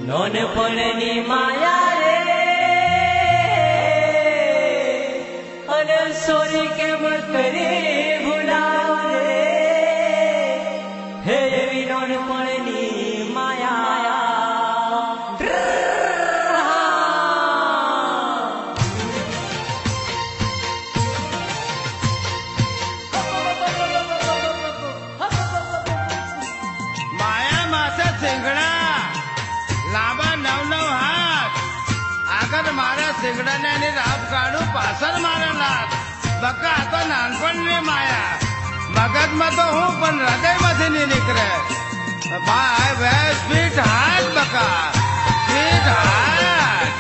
નોનપણની માયા રે અને સોરી કેમ કરે ભૂલાવ રે હે એવી નોનપણની માયા સિંગડા ને રાબ કાઢું પાછળ મારે નાથ બકા તો નાનપણ ને માયા મગજમાં તો હું પણ હૃદયમાંથી નહીં નીકળે ભાઈ વે સ્વીટ હાર્ટ બકા સ્વીટ હાર્ટ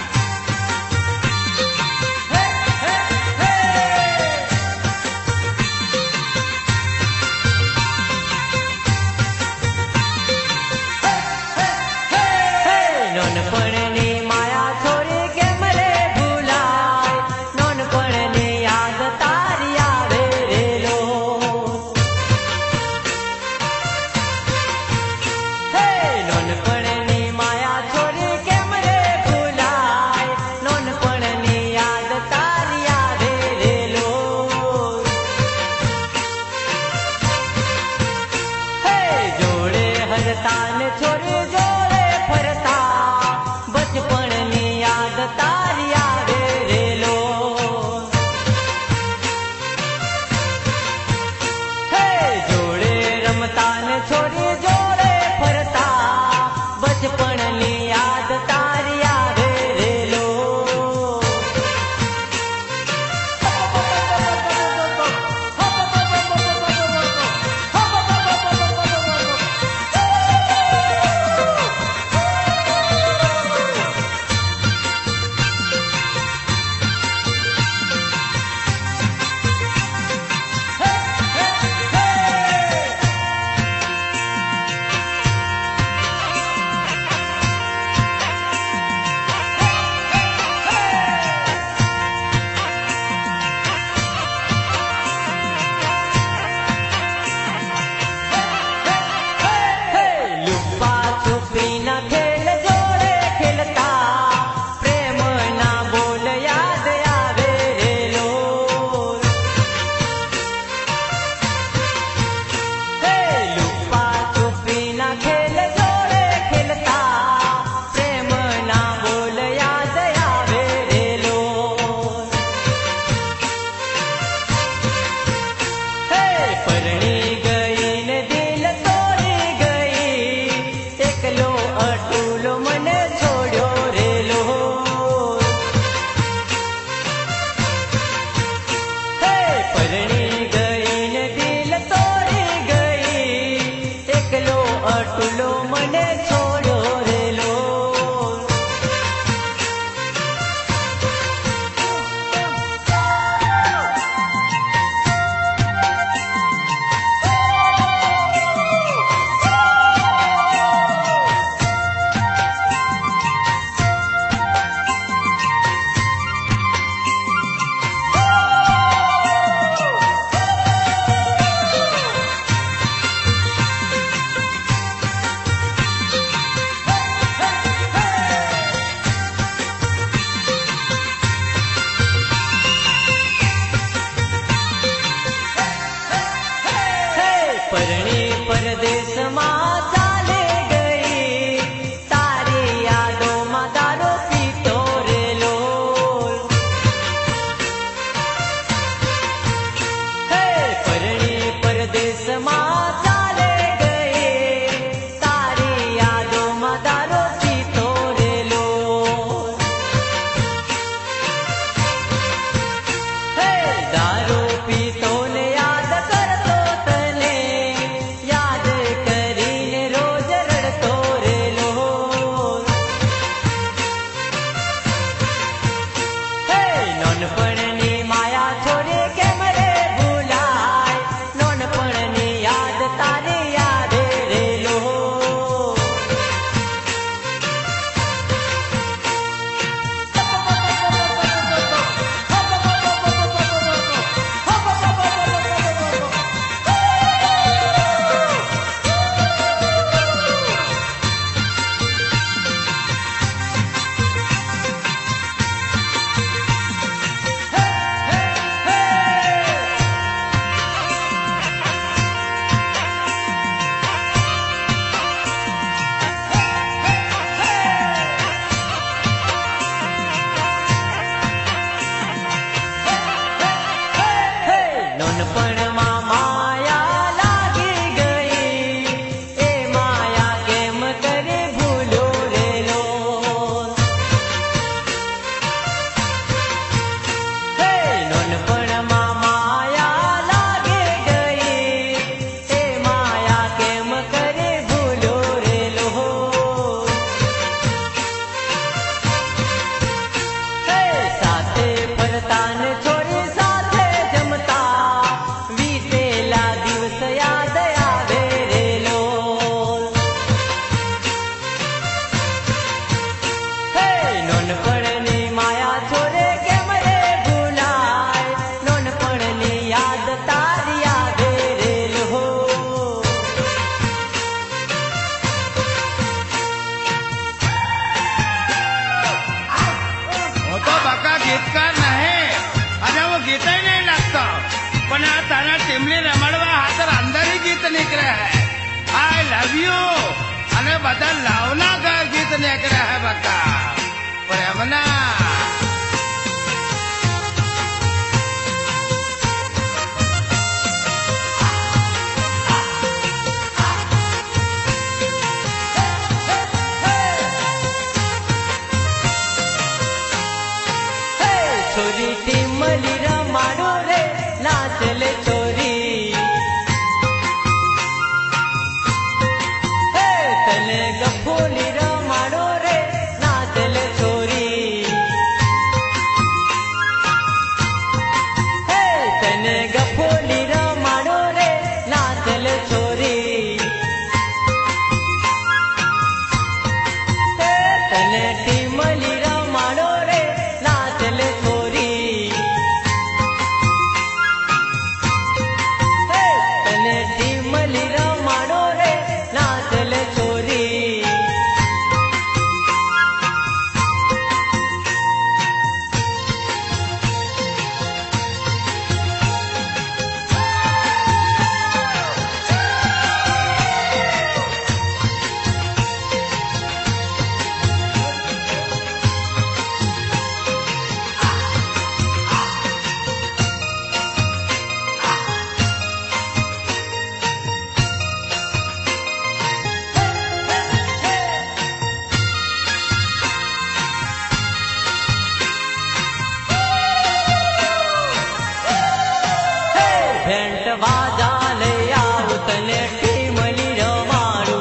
નોનપણની માયા છોરી કેમ રે ભૂલાય નોનપણની યાદ તારી આવે રેલો હે નોનપણની માયા છોરી કેમ રે ભૂલાય નોનપણની યાદ તારી આવે રેલો હે જોડે હરતા ને છોરી જોડે ફરતા બચપણની યાદ તારી આવે રેલો હે જોડે રમતા ને છોડી જોડે ફરતા બચપણની યાદ તારી આવે રેલો અટુલો મને છોડ્યો રેલો લીમલી રમણવા હાથર અંદર ગીત નીકળે હે આઈ લવ યુ અને બધા લાવના ગીત નીકળે હે બકા પ્રેમના छोरी टीमली रमाडो रे नाचले छोरी हे तने गप्पोली रमाडो रे नाचले छोरी हे तने गप्पोली रमाडो रे नाचले छोरी हे तने टीमली रमाडो रे नाचले छोरी तने टीमली रमाडो रे नाचले छोरी भेंट बाजा ले आओ तने टीमली रमाडू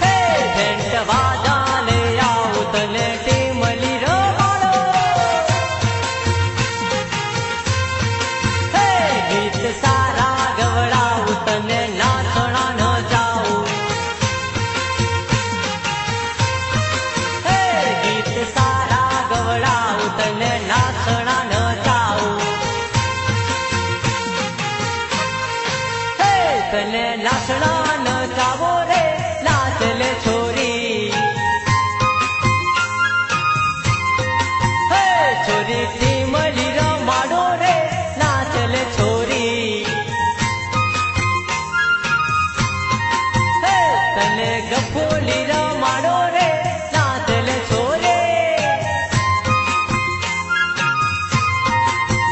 हे भेंट बाजा ले आओ तने टीमली रमाडू हे गीत सारा गवड़ाऊ तने नाचना न जाऊ हे गीत सारा गवड़ाऊ तने नाचना न तने नाचना न जावो रे नाचले छोरी हे छोरी टीमली रमाडो रे नाचले छोरी हे तने गप्पोली रमाडो रे नाचले छोरे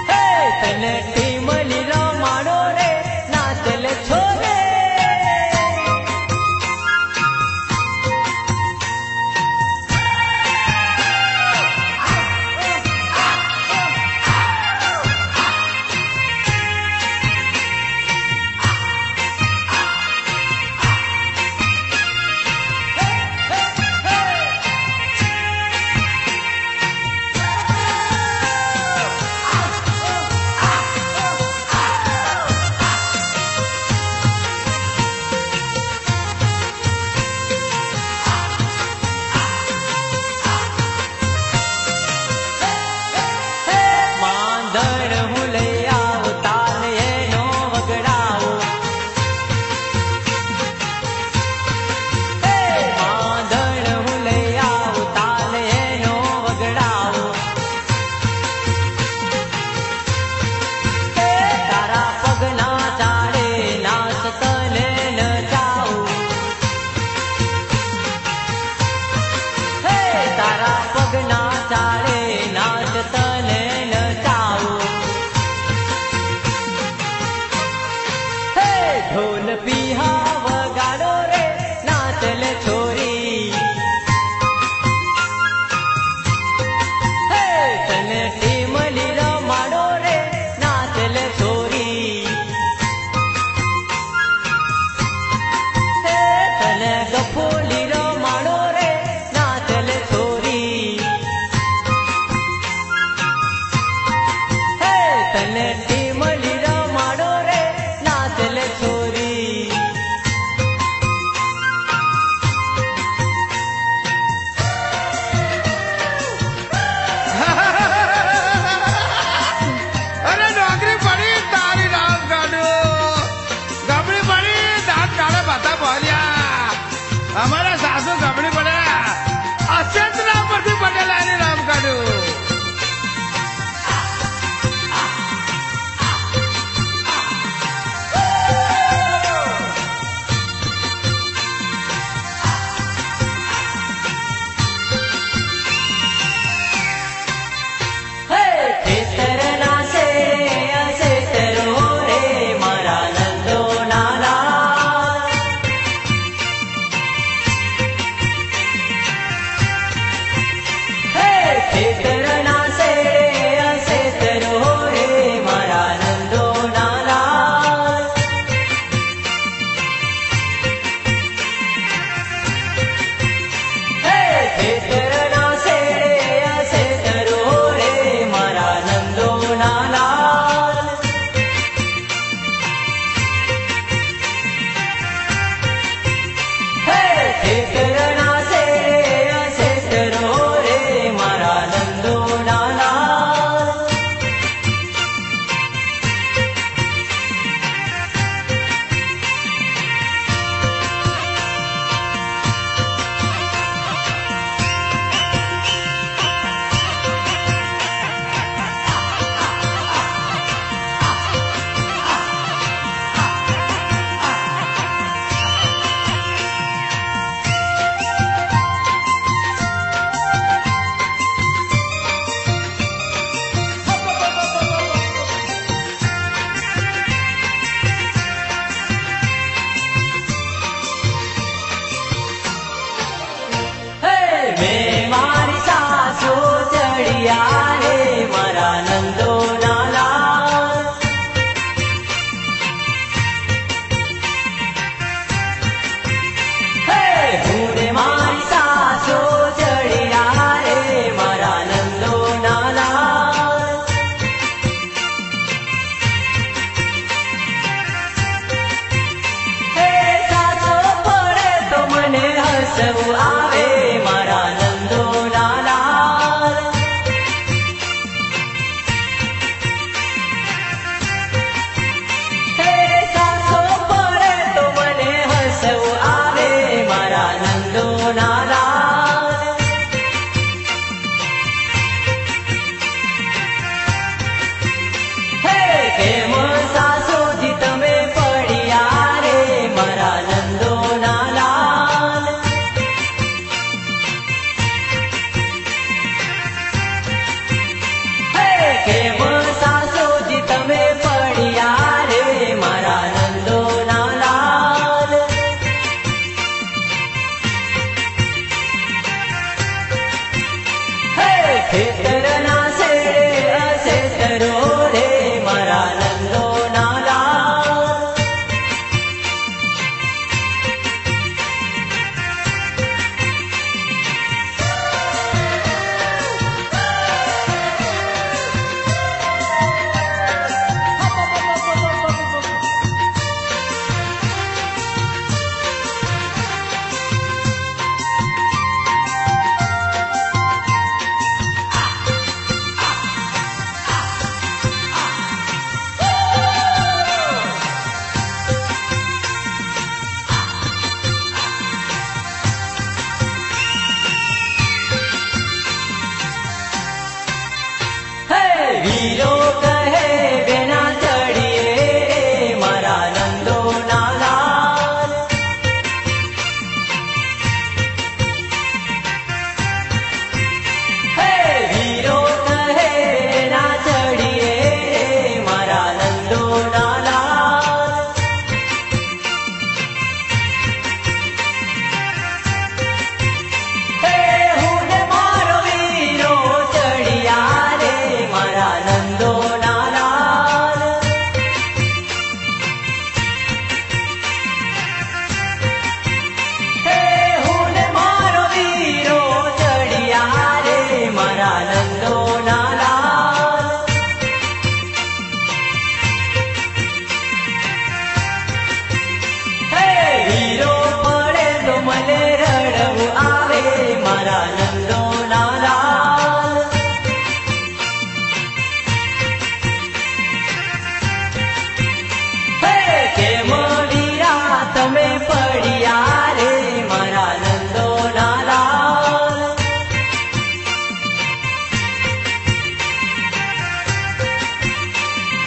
हे तने टीमली रमाडो रे नाचले छोरे ढोल पिहा वगाड़ो रे नाचले छोरी हे तने टीमली रमाडो रे नाचले छोरी हे तने गप्पोली रमाडो रे नाचले छोरी हे तने टीमली रमाडो रे नाचले छोरी हमारा सासू गबड़ी पड़े अचेतना परથી પટેલ આની રામ કાઢ્યું હસવું આવે મારા નંદોના લાલ. હે સાસો પડે તો મને હસવું આવે મારા નંદોના લાલ. હે કેમ સાસુજી તમે પડ્યા રે મારા નંદોના લાલ. હે કેમ સાસુજી તમે પડ્યા રે મારા નંદોના લાલ. હે ખેતરના શેરે અશેતરો રે મારા નંદોના લાલ. હે વીરો કહે બેના ચડીએ રે મારા નંદોના લાલ. હે વીરો કહે બેના ચડીએ રે મારા નંદોના લાલ. હે હું ને મારો વીરો ચડિયા રે મારા નંદોના લાલ. હે હું ને મારો વીરો ચડિયા રે મારા નંદોના લાલ. હે વીરો પડે તો મને રડવું આવે મારા નંદોના લાલ. હે કેમ વીરા તમે પડ્યા રે મારા નંદોના લાલ.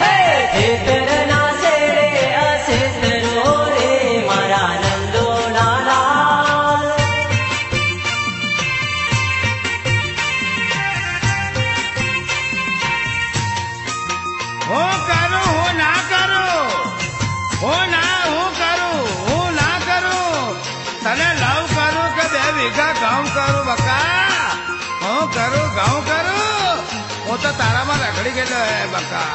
હે ખેતરના શેરે અશેતરો રે મારા નંદોના લાલ. હું કરું હું ના કરું, હું ના કરું. તને લવ કરું કે 2 વીઘા ઘઉં કરું બકા? હું કરું ઘઉં કરું. હું તો તારામાં રખડી ગયેલો હે બકા.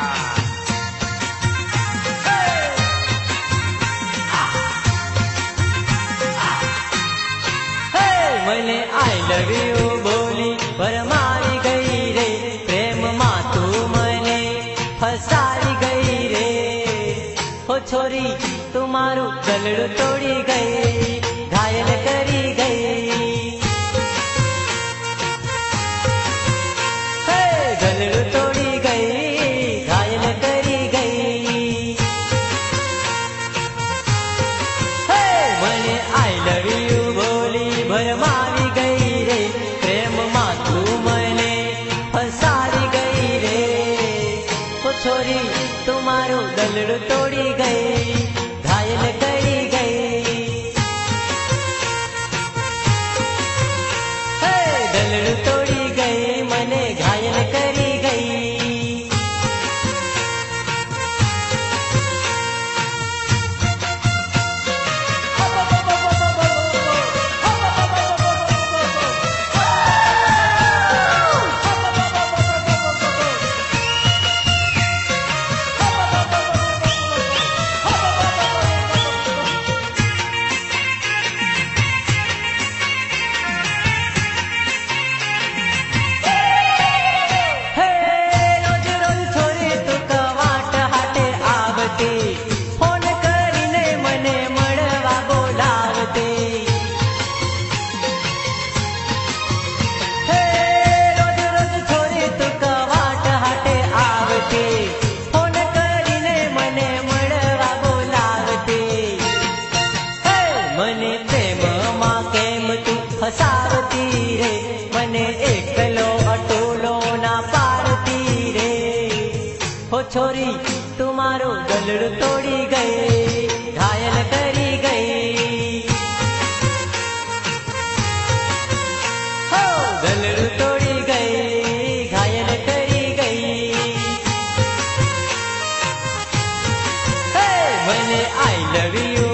હે મને આઈ લવ યુ બોલી ભરમાવી ગઈ રે પ્રેમમાં તું મને ફસાવી ગઈ રે. હો છોરી તું મારું ગલડું તોડી ગઈ ઘાયલ કરી ગઈ. હે ગલડું તોડી ગઈ ઘાયલ કરી ગઈ. હે મને આઈ લવ યુ બોલી ભરમાવી ગઈ રે પ્રેમમાં તું મને ફસાવી ગઈ રે. ઓ છોરી તું મારું ગલડું તોડી ગઈ ઘાયલ કરી ગઈ. ફસાવતી રે મને એકલો અટોલો ના પાડતી રે હો છોરી તું મારું ગલડું તોડી ગઈ ઘાયલ કરી ગઈ હો ગલડું તોડી ગઈ ઘાયલ કરી ગઈ હે મને આઈ લવ યુ